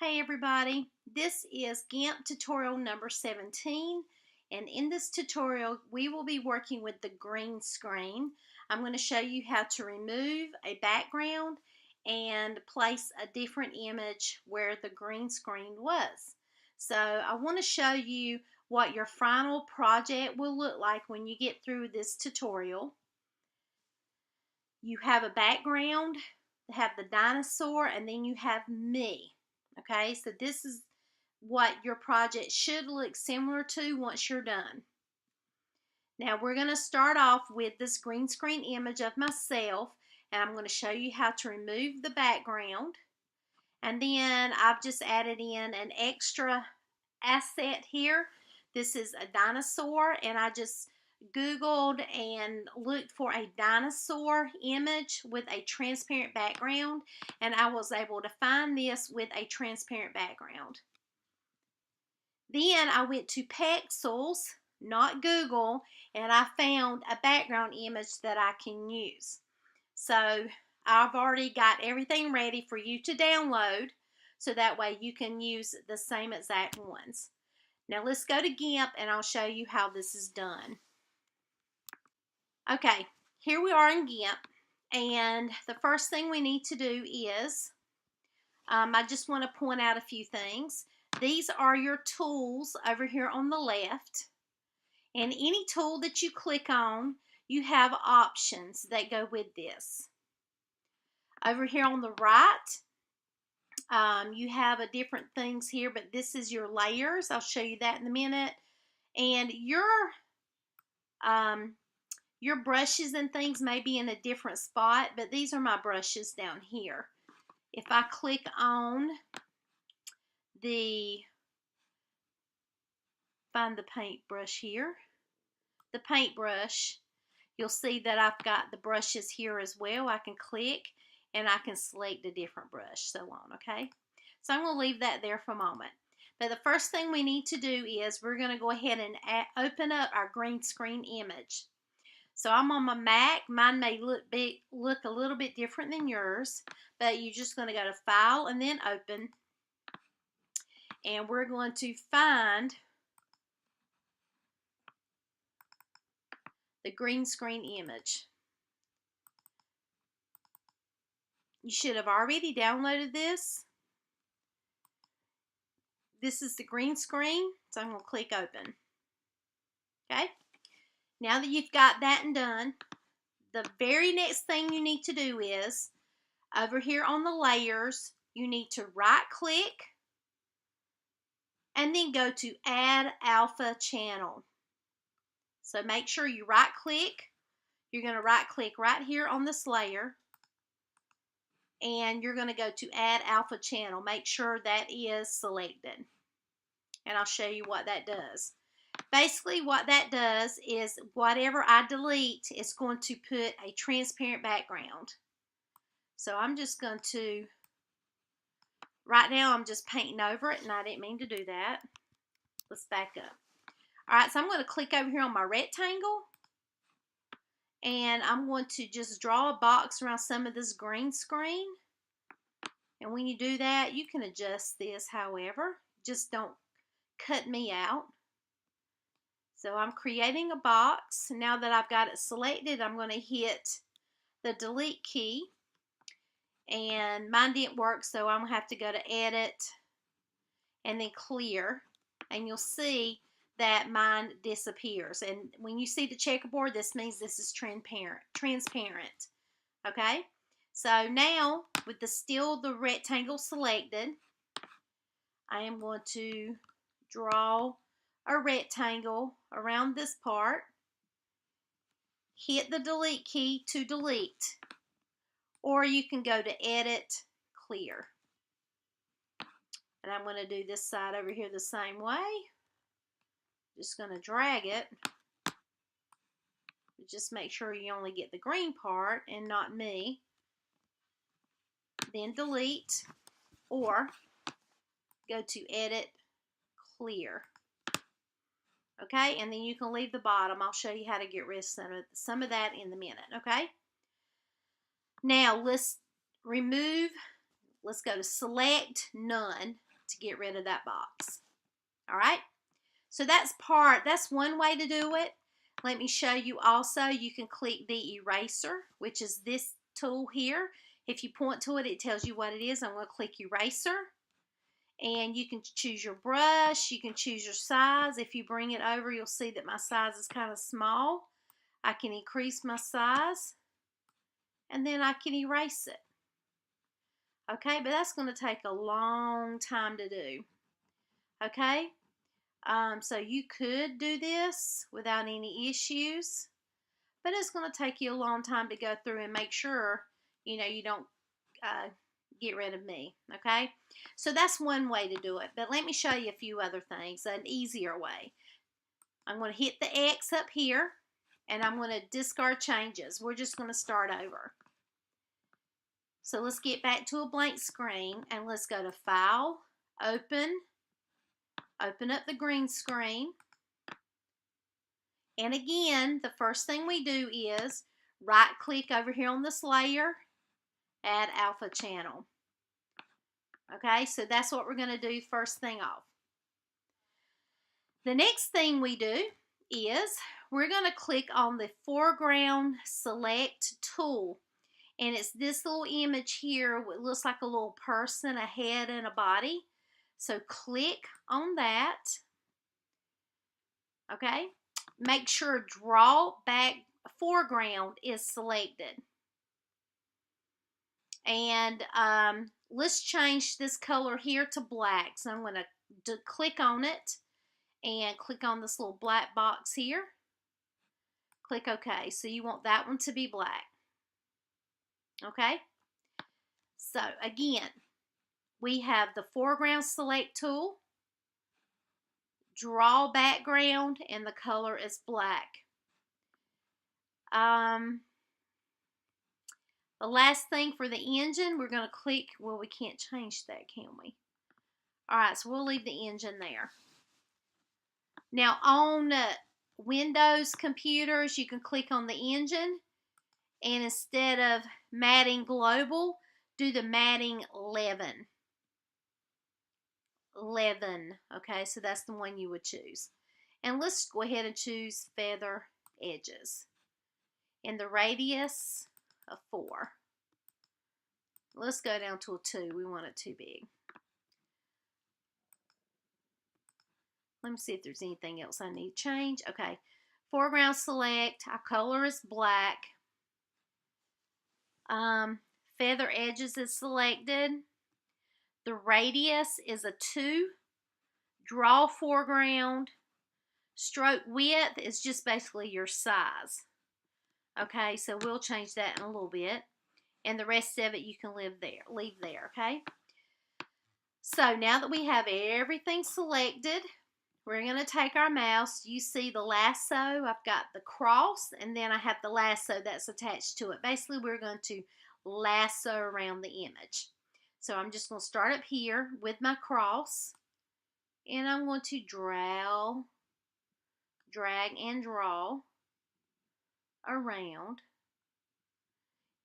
Hey everybody, this is GIMP tutorial number 17, and in this tutorial we will be working with the green screen. I'm going to show you how to remove a background and place a different image where the green screen was. So I want to show you what your final project will look like when you get through this tutorial. You have a background, have the dinosaur, and then you have me. Okay, so this is what your project should look similar to once you're done. Now we're going to start off with this green screen image of myself, and I'm going to show you how to remove the background. And then I've just added in an extra asset here. This is a dinosaur, and I just Googled and looked for a dinosaur image with a transparent background, and I was able to find this with a transparent background. Then I went to Pexels, not Google, and I found a background image that I can use. So I've already got everything ready for you to download, so that way you can use the same exact ones. Now let's go to GIMP and I'll show you how this is done. Okay, here we are in GIMP, and the first thing we need to do is, I just want to point out a few things. These are your tools over here on the left, and any tool that you click on, you have options that go with this. Over here on the right, you have a different things here, but this is your layers. I'll show you that in a minute. And your brushes and things may be in a different spot, but these are my brushes down here. If I click on find the paintbrush here, the paintbrush, you'll see that I've got the brushes here as well. I can click and I can select a different brush, so on, okay? So I'm going to leave that there for a moment. But the first thing we need to do is we're going to go ahead and open up our green screen image. So I'm on my Mac. Mine may look a little bit different than yours, but you're just going to go to File and then Open. And we're going to find the green screen image. You should have already downloaded this. This is the green screen, so I'm going to click Open. Okay? Now that you've got that and done, the very next thing you need to do is, over here on the layers, you need to right click and then go to Add Alpha Channel. So make sure you right click. You're going to right click right here on this layer, and you're going to go to Add Alpha Channel. Make sure that is selected, and I'll show you what that does. Basically what that does is whatever I delete is going to put a transparent background. So I'm just going to, right now I'm just painting over it, and I didn't mean to do that. Let's back up. Alright, so I'm going to click over here on my rectangle, and I'm going to just draw a box around some of this green screen. And when you do that, you can adjust this however. Just don't cut me out. So I'm creating a box. Now that I've got it selected, I'm going to hit the delete key. And mine didn't work, so I'm going to have to go to Edit and then Clear. And you'll see that mine disappears. And when you see the checkerboard, this means this is transparent. Okay? So now, with still the rectangle selected, I am going to draw a rectangle around this part. Hit the delete key to delete, or you can go to Edit, Clear. And I'm going to do this side over here the same way. Just going to drag it. Just make sure you only get the green part and not me. Then delete, or go to Edit, Clear. Okay, and then you can leave the bottom. I'll show you how to get rid of some of that in a minute, okay? Now, let's go to Select, None. to get rid of that box. All right, so that's one way to do it. Let me show you also. You can click the eraser, which is this tool here. If you point to it, it tells you what it is. I'm going to click eraser. And you can choose your brush. You can choose your size. If you bring it over, you'll see that my size is kind of small. I can increase my size. And then I can erase it. Okay, but that's going to take a long time to do. Okay, so you could do this without any issues. But it's going to take you a long time to go through and make sure, you know, you don't get rid of me, okay? So that's one way to do it. But let me show you a few other things, an easier way. I'm going to hit the X up here, and I'm going to discard changes. We're just going to start over. So let's get back to a blank screen, and let's go to File, Open up the green screen. And again, the first thing we do is right-click over here on this layer, Add Alpha Channel. Okay, so that's what we're going to do first thing off. The next thing we do is we're going to click on the Foreground Select tool. And it's this little image here. It looks like a little person, a head, and a body. So click on that. Okay, make sure Draw Back Foreground is selected. And let's change this color here to black. So I'm going to click on it and click on this little black box here. Click OK. So you want that one to be black. Okay. So again, we have the Foreground Select tool, Draw Background, and the color is black. The last thing for the engine, we're going to click, well, we can't change that, can we? All right, so we'll leave the engine there. Now, on Windows computers, you can click on the engine, and instead of matting global, do the matting 11. 11, okay, so that's the one you would choose. And let's go ahead and choose feather edges. And the radius of 4. Let's go down to a 2. We want it too big. Let me see if there's anything else I need to change. Okay. Foreground select. Our color is black. Feather edges is selected. The radius is a 2. Draw foreground. Stroke width is just basically your size. Okay, so we'll change that in a little bit. And the rest of it you can leave there, okay? So now that we have everything selected, we're going to take our mouse. You see the lasso. I've got the cross, and then I have the lasso that's attached to it. Basically, we're going to lasso around the image. So I'm just going to start up here with my cross, and I'm going to drag and draw around.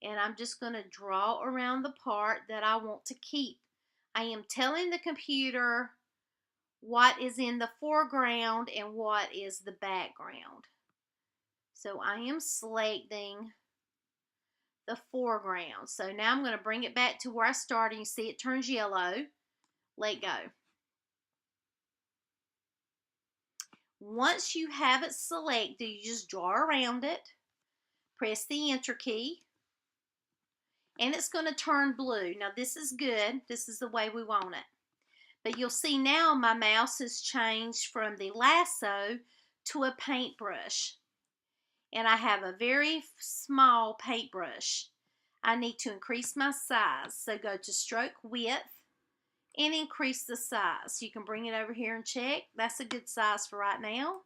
And I'm just going to draw around the part that I want to keep. I am telling the computer what is in the foreground and what is the background. So I am selecting the foreground. So now I'm going to bring it back to where I started. You see it turns yellow. Let go. Once you have it selected, you just draw around it. Press the Enter key. And it's going to turn blue. Now this is good. This is the way we want it. But you'll see now my mouse has changed from the lasso to a paintbrush. And I have a very small paintbrush. I need to increase my size. So go to stroke width and increase the size. You can bring it over here and check. That's a good size for right now.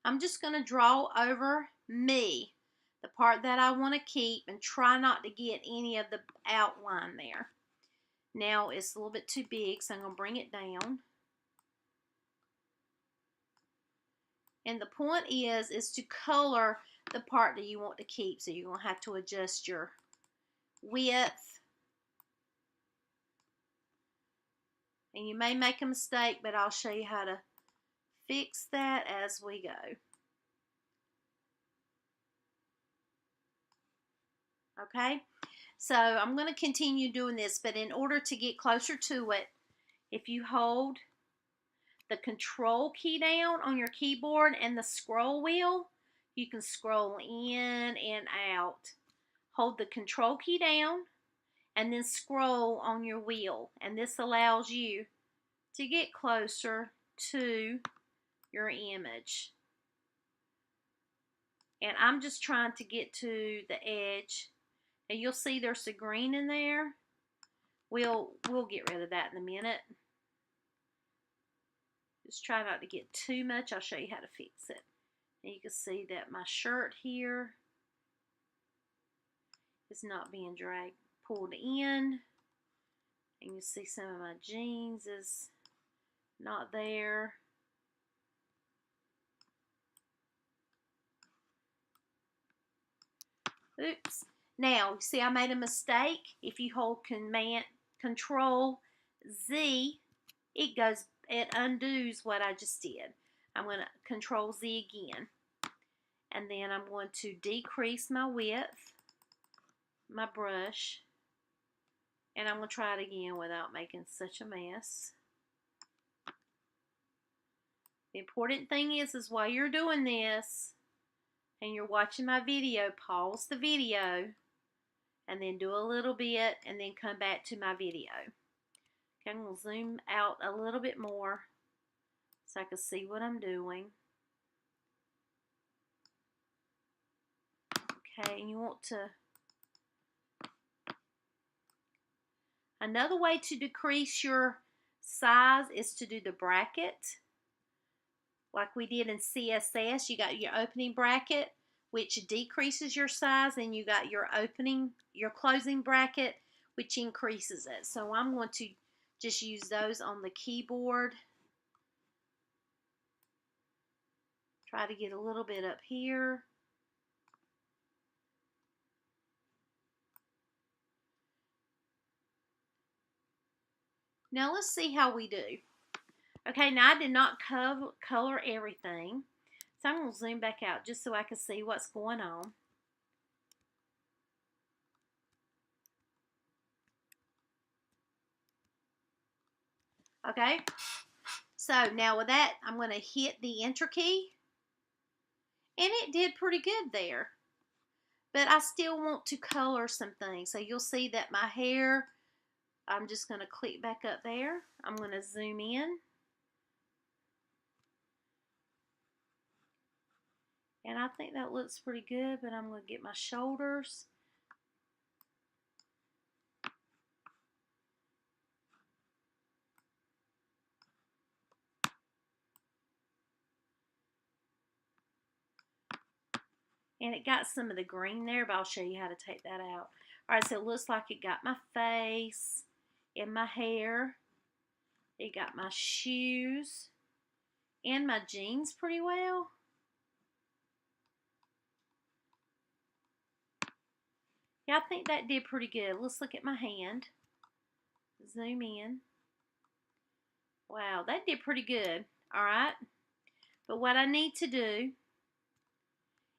I'm just going to draw over me, the part that I want to keep, and try not to get any of the outline there. Now it's a little bit too big, so I'm going to bring it down. And the point is to color the part that you want to keep. So you're going to have to adjust your width And you may make a mistake, but I'll show you how to fix that as we go. Okay, so I'm going to continue doing this, but in order to get closer to it, if you hold the control key down on your keyboard and the scroll wheel, you can scroll in and out. Hold the control key down and then scroll on your wheel, and this allows you to get closer to your image. And I'm just trying to get to the edge. And you'll see there's a green in there. We'll get rid of that in a minute. Just try not to get too much. I'll show you how to fix it. And you can see that my shirt here is not being pulled in. And you see some of my jeans is not there. Oops. Now, you see I made a mistake. If you hold Control Z, it undoes what I just did. I'm going to Control Z again. And then I'm going to decrease my width, my brush. And I'm going to try it again without making such a mess. The important thing is while you're doing this and you're watching my video, pause the video and then do a little bit and then come back to my video. Okay, I'm going to zoom out a little bit more so I can see what I'm doing. Okay, and you want to... Another way to decrease your size is to do the bracket. Like we did in CSS, you got your opening bracket, which decreases your size, and you got your closing bracket, which increases it. So I'm going to just use those on the keyboard. Try to get a little bit up here. Now let's see how we do. Okay, now I did not color everything. So I'm going to zoom back out just so I can see what's going on. Okay, so now with that, I'm going to hit the Enter key. And it did pretty good there. But I still want to color some things. So you'll see that my hair, I'm just going to click back up there. I'm going to zoom in. And I think that looks pretty good, but I'm going to get my shoulders. And it got some of the green there, but I'll show you how to take that out. Alright, so it looks like it got my face and my hair. It got my shoes and my jeans pretty well. Yeah, I think that did pretty good. Let's look at my hand. Zoom in. Wow, that did pretty good. Alright. But what I need to do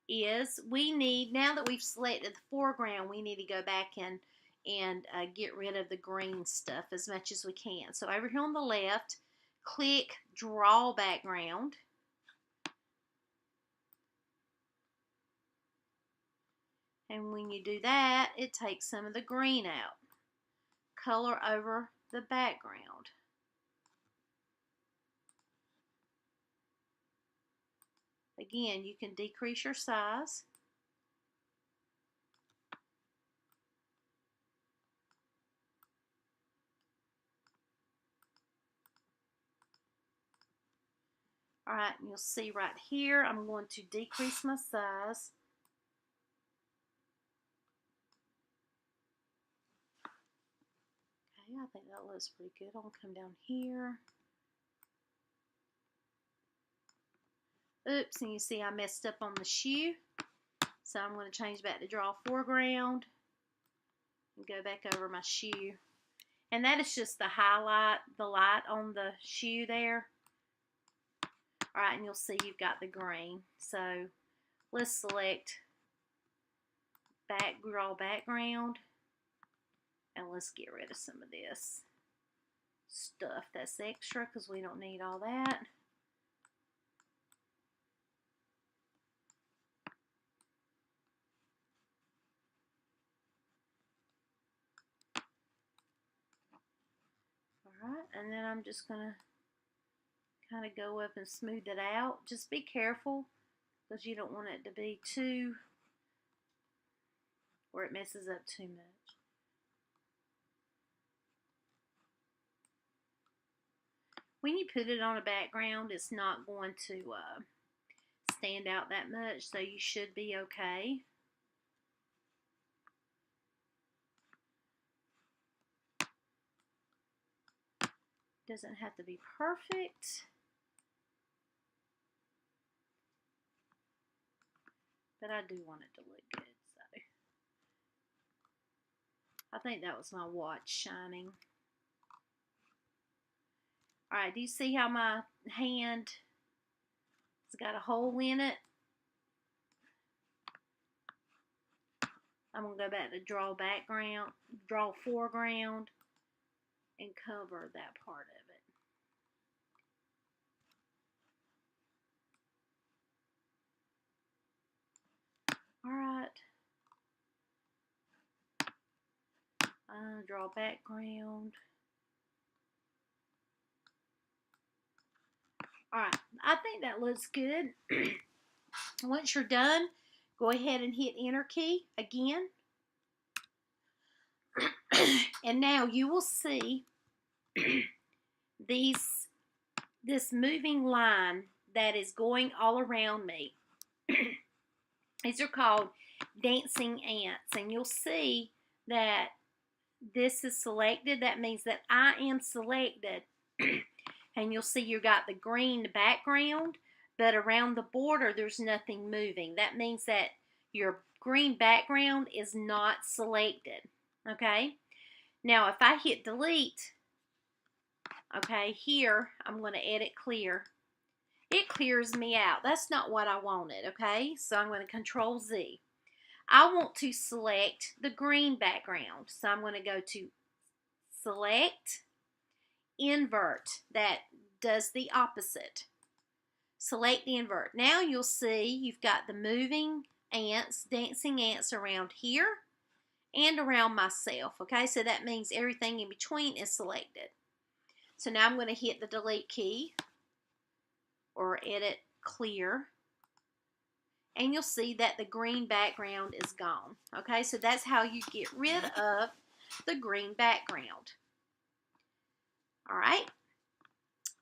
is now that we've selected the foreground, we need to go back and get rid of the green stuff as much as we can. So over here on the left, click Draw Background. And when you do that, it takes some of the green out. Color over the background. Again, you can decrease your size. Alright, and you'll see right here, I'm going to decrease my size. Okay, I think that looks pretty good. I'm going to come down here. Oops, and you see I messed up on the shoe. So I'm going to change back to Draw Foreground and go back over my shoe. And that is just the highlight, the light on the shoe there. All right, and you'll see you've got the green. So let's select draw background. And let's get rid of some of this stuff that's extra because we don't need all that. Alright, and then I'm just going to kind of go up and smooth it out. Just be careful because you don't want it to be too, where it messes up too much. When you put it on a background, it's not going to stand out that much, so you should be okay. Doesn't have to be perfect, but I do want it to look good. So I think that was my watch shining. Alright, do you see how my hand has got a hole in it? I'm going to go back to draw background, draw foreground, and cover that part of it. Alright. Draw background. Alright, I think that looks good. Once you're done, go ahead and hit Enter key again. And now you will see this moving line that is going all around me. These are called dancing ants, and you'll see that this is selected. That means that I am selected. And you'll see you got the green background, but around the border there's nothing moving. That means that your green background is not selected. Okay? Now if I hit delete, okay, here I'm going to edit clear. It clears me out. That's not what I wanted, okay? So I'm going to Control Z. I want to select the green background. So I'm going to go to Select, Invert. That does the opposite. Select the invert. Now you'll see you've got the moving ants, dancing ants around here and around myself, okay? So that means everything in between is selected. So now I'm going to hit the delete key or edit clear, and you'll see that the green background is gone. Okay, so that's how you get rid of the green background. All right.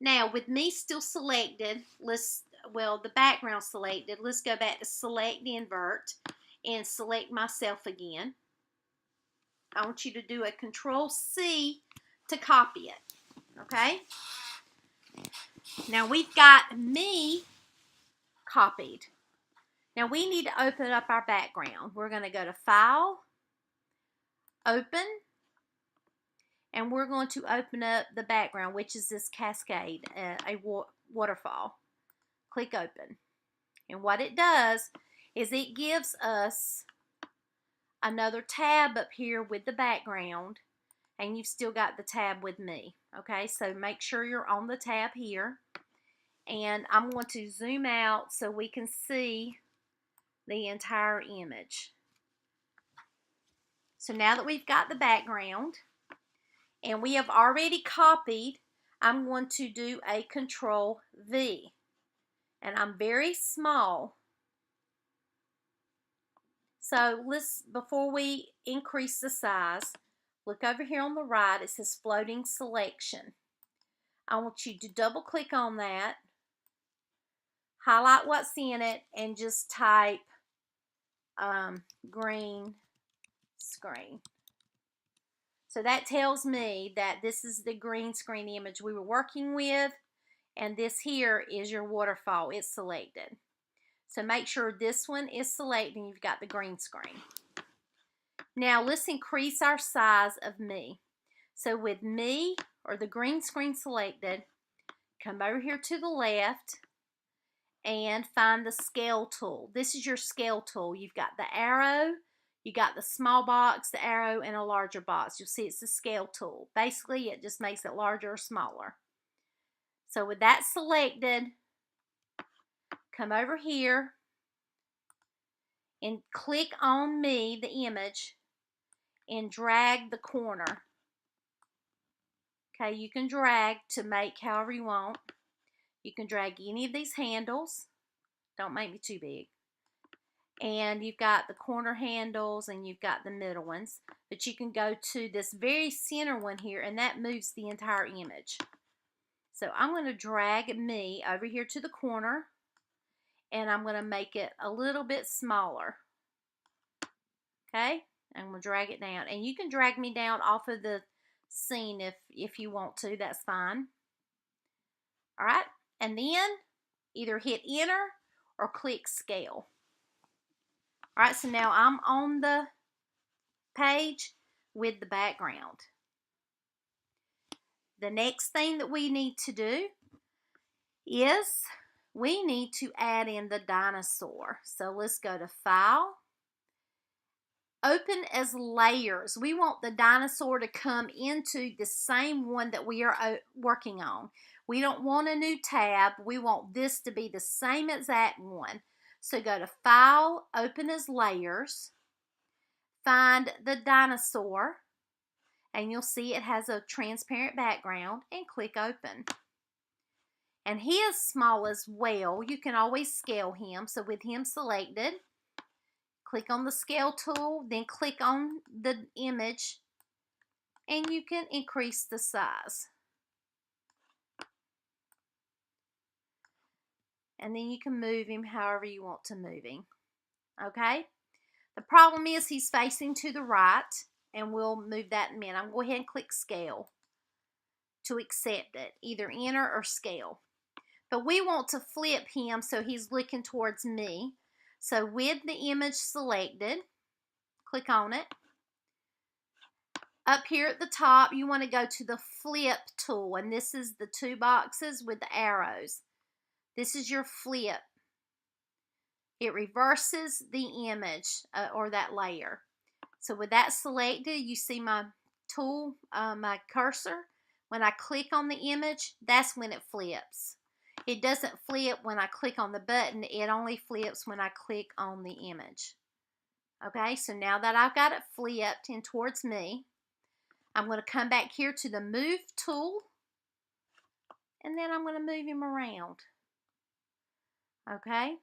Now with me still selected, the background selected, let's go back to select invert and select myself again. I want you to do a Control C to copy it. Okay. Now we've got me copied. Now we need to open up our background. We're going to go to File, Open, and we're going to open up the background, which is this cascade, a waterfall. Click Open. And what it does is it gives us another tab up here with the background, and you've still got the tab with me. Okay, so make sure you're on the tab here. And I'm going to zoom out so we can see the entire image. So now that we've got the background and we have already copied, I'm going to do a Control V. And I'm very small. So before we increase the size, look over here on the right. It says Floating Selection. I want you to double click on that, highlight what's in it, and just type green screen. So that tells me that this is the green screen image we were working with, and this here is your waterfall. It's selected. So make sure this one is selected and you've got the green screen. Now let's increase our size of me. So with me, or the green screen selected, come over here to the left and find the scale tool. This is your scale tool. You've got the arrow, you got the small box, the arrow, and a larger box. You'll see it's the scale tool. Basically, it just makes it larger or smaller. So with that selected, come over here and click on me, the image, and drag the corner. Okay, you can drag to make however you want. You can drag any of these handles. Don't make me too big. And you've got the corner handles and you've got the middle ones. But you can go to this very center one here, and that moves the entire image. So I'm going to drag me over here to the corner, and I'm going to make it a little bit smaller. Okay, I'm going to drag it down. And you can drag me down off of the scene if you want to. That's fine. All right, and then either hit enter or click scale. All right, so now I'm on the page with the background. The next thing that we need to do is we need to add in the dinosaur. So let's go to File, Open as Layers. We want the dinosaur to come into the same one that we are working on. We don't want a new tab. We want this to be the same exact one. So go to File, Open as Layers, find the dinosaur, and you'll see it has a transparent background, and click Open. And he is small as well. You can always scale him. So with him selected, click on the scale tool, then click on the image, and you can increase the size. And then you can move him however you want to move him. Okay? The problem is he's facing to the right, and we'll move that in a minute. I'm going to go ahead and click Scale to accept it, either Enter or Scale. But we want to flip him so he's looking towards me. So with the image selected, click on it. Up here at the top, you want to go to the Flip tool, and this is the two boxes with the arrows. This is your flip. It reverses the image or that layer. So with that selected, you see my tool, my cursor. When I click on the image, that's when it flips. It doesn't flip when I click on the button. It only flips when I click on the image. Okay, so now that I've got it flipped in towards me, I'm going to come back here to the Move tool, and then I'm going to move him around. Okay.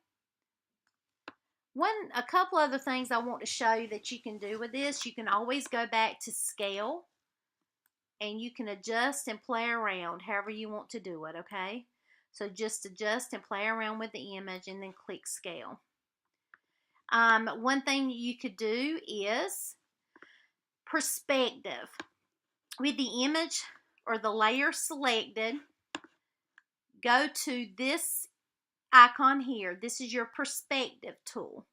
A couple other things I want to show you that you can do with this. You can always go back to Scale, and you can adjust and play around however you want to do it, okay? So just adjust and play around with the image and then click Scale. One thing you could do is perspective. With the image or the layer selected, go to this icon here. This is your perspective tool.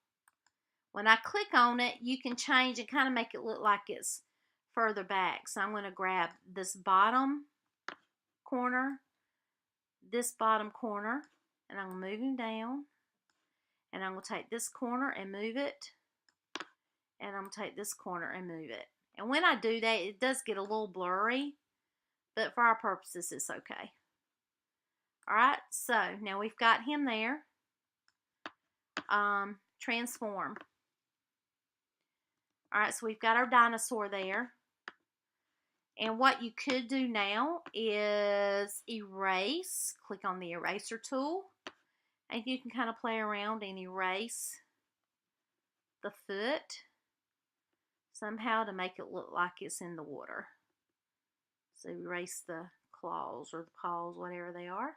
When I click on it, you can change and kind of make it look like it's further back. So I'm going to grab this bottom corner, and I'm going to move him down. And I'm going to take this corner and move it. And I'm going to take this corner and move it. And when I do that, it does get a little blurry, but for our purposes, it's okay. Alright, so now we've got him there. Transform. Alright, so we've got our dinosaur there. And what you could do now is erase. Click on the eraser tool. And you can kind of play around and erase the foot somehow to make it look like it's in the water. So erase the claws or the paws, whatever they are.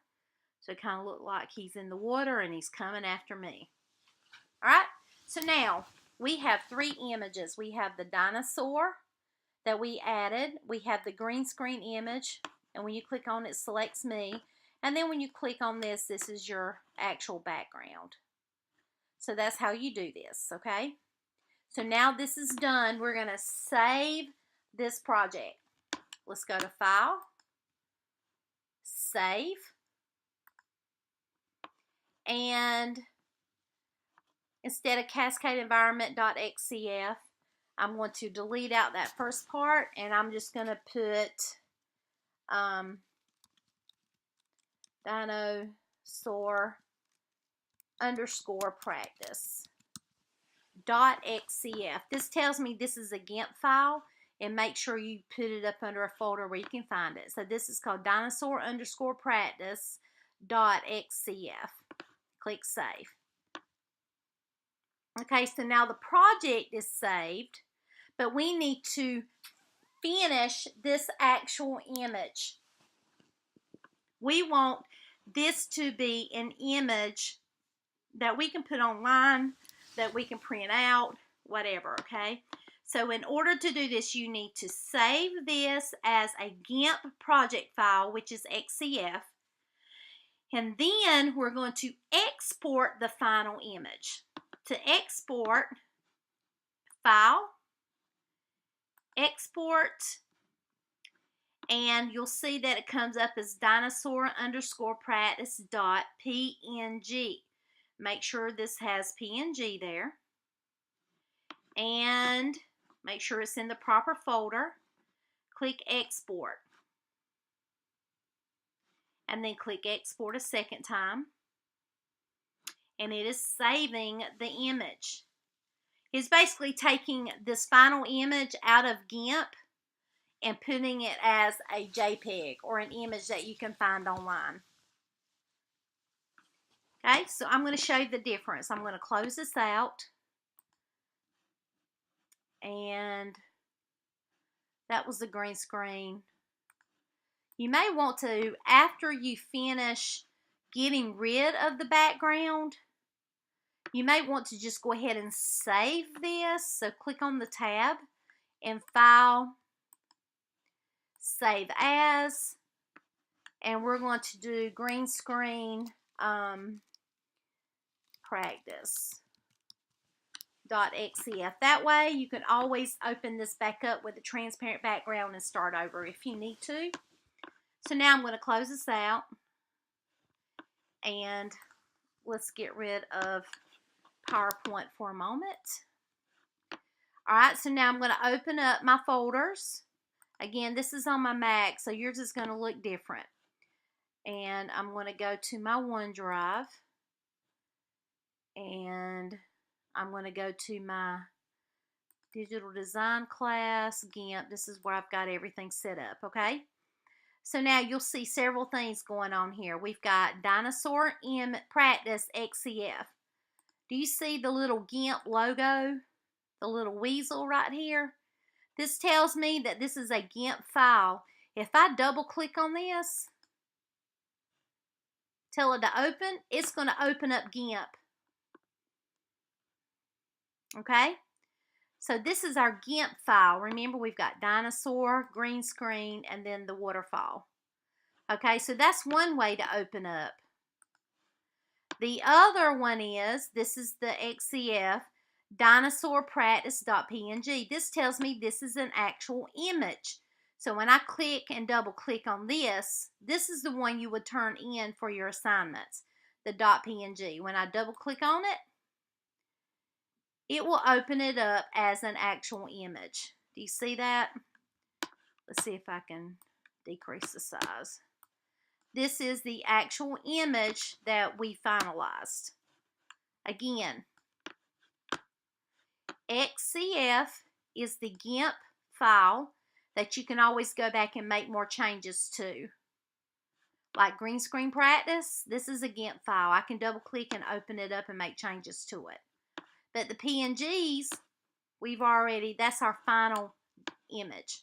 So it kind of look like he's in the water and he's coming after me. Alright, so now we have three images. We have the dinosaur that we added. We have the green screen image, and when you click on it, it selects me. And then when you click on this, this is your actual background. So that's how you do this, okay? So now this is done. We're going to save this project. Let's go to File, Save, and instead of cascade environment.xcf, I'm going to delete out that first part, and I'm just going to put dinosaur underscore practice .xcf. This tells me this is a GIMP file, and make sure you put it up under a folder where you can find it. So this is called dinosaur underscore practice .xcf. Click Save. Okay, so now the project is saved, but we need to finish this actual image. We want this to be an image that we can put online, that we can print out, whatever, okay? So in order to do this, you need to save this as a GIMP project file, which is XCF, and then we're going to export the final image. To export, File, Export, and you'll see that it comes up as dinosaur underscore practice .png. Make sure this has PNG there, and make sure it's in the proper folder. Click Export, and then click Export a second time, and it is saving the image. It's basically taking this final image out of GIMP and putting it as a JPEG, or an image that you can find online. Okay, so I'm going to show you the difference. I'm going to close this out, and that was the green screen. You may want to, after you finish getting rid of the background, you may want to just go ahead and save this. So click on the tab and File, Save As, and we're going to do green screen practice .xcf. That way you can always open this back up with a transparent background and start over if you need to. So now I'm going to close this out, and let's get rid of PowerPoint for a moment. Alright, so now I'm going to open up my folders. Again, this is on my Mac, so yours is going to look different. And I'm going to go to my OneDrive, and I'm going to go to my digital design class, GIMP. This is where I've got everything set up, okay? So now you'll see several things going on here. We've got Dinosaur in Practice XCF. Do you see the little GIMP logo? The little weasel right here? This tells me that this is a GIMP file. If I double click on this, tell it to open, it's going to open up GIMP. Okay? So this is our GIMP file. Remember, we've got dinosaur, green screen, and then the waterfall. Okay, so that's one way to open up. The other one is, this is the XCF, dinosaur practice.png. This tells me this is an actual image. So when I click and double click on this, this is the one you would turn in for your assignments, the .png. When I double click on it, it will open it up as an actual image. Do you see that? Let's see if I can decrease the size. This is the actual image that we finalized. Again, XCF is the GIMP file that you can always go back and make more changes to. Like green screen practice, this is a GIMP file. I can double click and open it up and make changes to it. But the PNGs, that's our final image.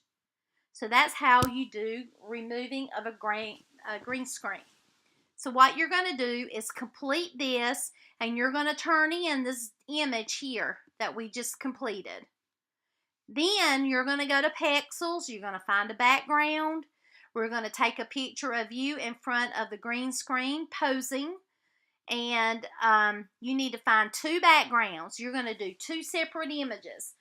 So that's how you do removing of a green screen. So what you're going to do is complete this, and you're going to turn in this image here that we just completed. Then you're going to go to Pexels. You're going to find a background. We're going to take a picture of you in front of the green screen posing. And you need to find two backgrounds. You're going to do two separate images.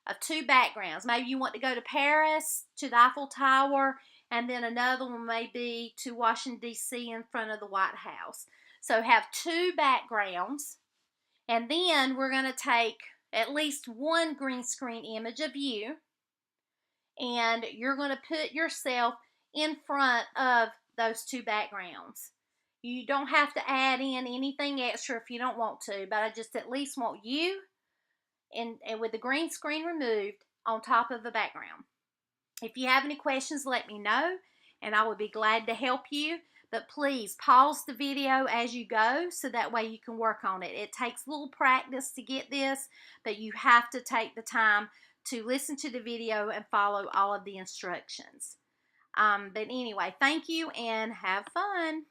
of 2 backgrounds. Maybe you want to go to Paris, to the Eiffel Tower, and then another one may be to Washington, D.C. in front of the White House. So have 2 backgrounds, and then we're going to take at least one green screen image of you, and you're going to put yourself in front of those 2 backgrounds. You don't have to add in anything extra if you don't want to, but I just at least want you and with the green screen removed on top of the background. If you have any questions, let me know, and I would be glad to help you. But please pause the video as you go so that way you can work on it. It takes a little practice to get this, but you have to take the time to listen to the video and follow all of the instructions. But anyway, thank you and have fun.